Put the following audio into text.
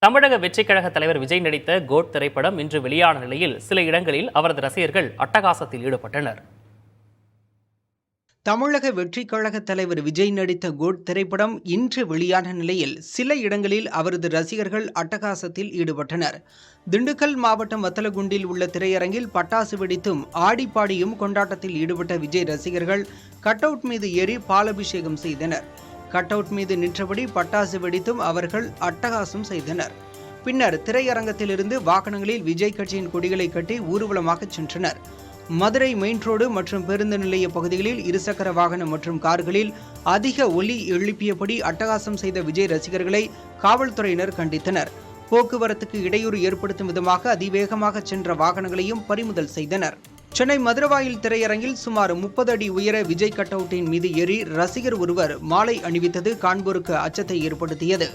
தமிழக வெற்றிக் கழக தலைவர் விஜய் நடித்த கோட் திரைப்படம் இன்று வெளியான நிலையில் சில இடங்களில் அவரது ரசிகர்கள் அட்டகாசத்தில் ஈடுபட்டனர். தமிழக வெற்றிக் கழக தலைவர் விஜய் நடித்த கோட் திரைப்படம் இன்று வெளியான நிலையில் சில இடங்களில் அவரது ரசிகர்கள் அட்டகாசத்தில் ஈடுபட்டனர். திண்டுக்கல் மாவட்டம் வத்தலகுண்டில் உள்ள திரையரங்கில் பட்டாசு வெடித்தும் ஆடிப்பாடியும் கொண்டாட்டத்தில் ஈடுபட்ட விஜய் ரசிகர்கள் கட் அவுட் மீது ஏறி பாலாபிஷேகம் செய்தனர். கட் அவுட் மீது நின்றபடி பட்டாசு வெடித்தும் அவர்கள் அட்டகாசம் செய்தனர். பின்னர் திரையரங்கத்திலிருந்து வாகனங்களில் விஜய் கட்சியின் கொடிகளை கட்டி ஊர்வலமாக சென்றனர். மதுரை மெயின் ரோடு மற்றும் பேருந்து நிலைய பகுதிகளில் இருசக்கர வாகனம் மற்றும் கார்களில் அதிக ஒலி எழுப்பியபடி அட்டகாசம் செய்த விஜய் ரசிகர்களை காவல்துறையினர் கண்டித்தனர். போக்குவரத்துக்கு இடையூறு ஏற்படுத்தும் விதமாக அதிவேகமாக சென்ற வாகனங்களையும் பறிமுதல் செய்தனர். சென்னை மதுரவாயில் திரையரங்கில் சுமார் 30 அடி உயர விஜய் கட் அவுட்டின் மீது ஏறி ரசிகர் ஒருவர் மாலை அணிவித்தது காண்போருக்கு அச்சத்தை ஏற்படுத்தியது.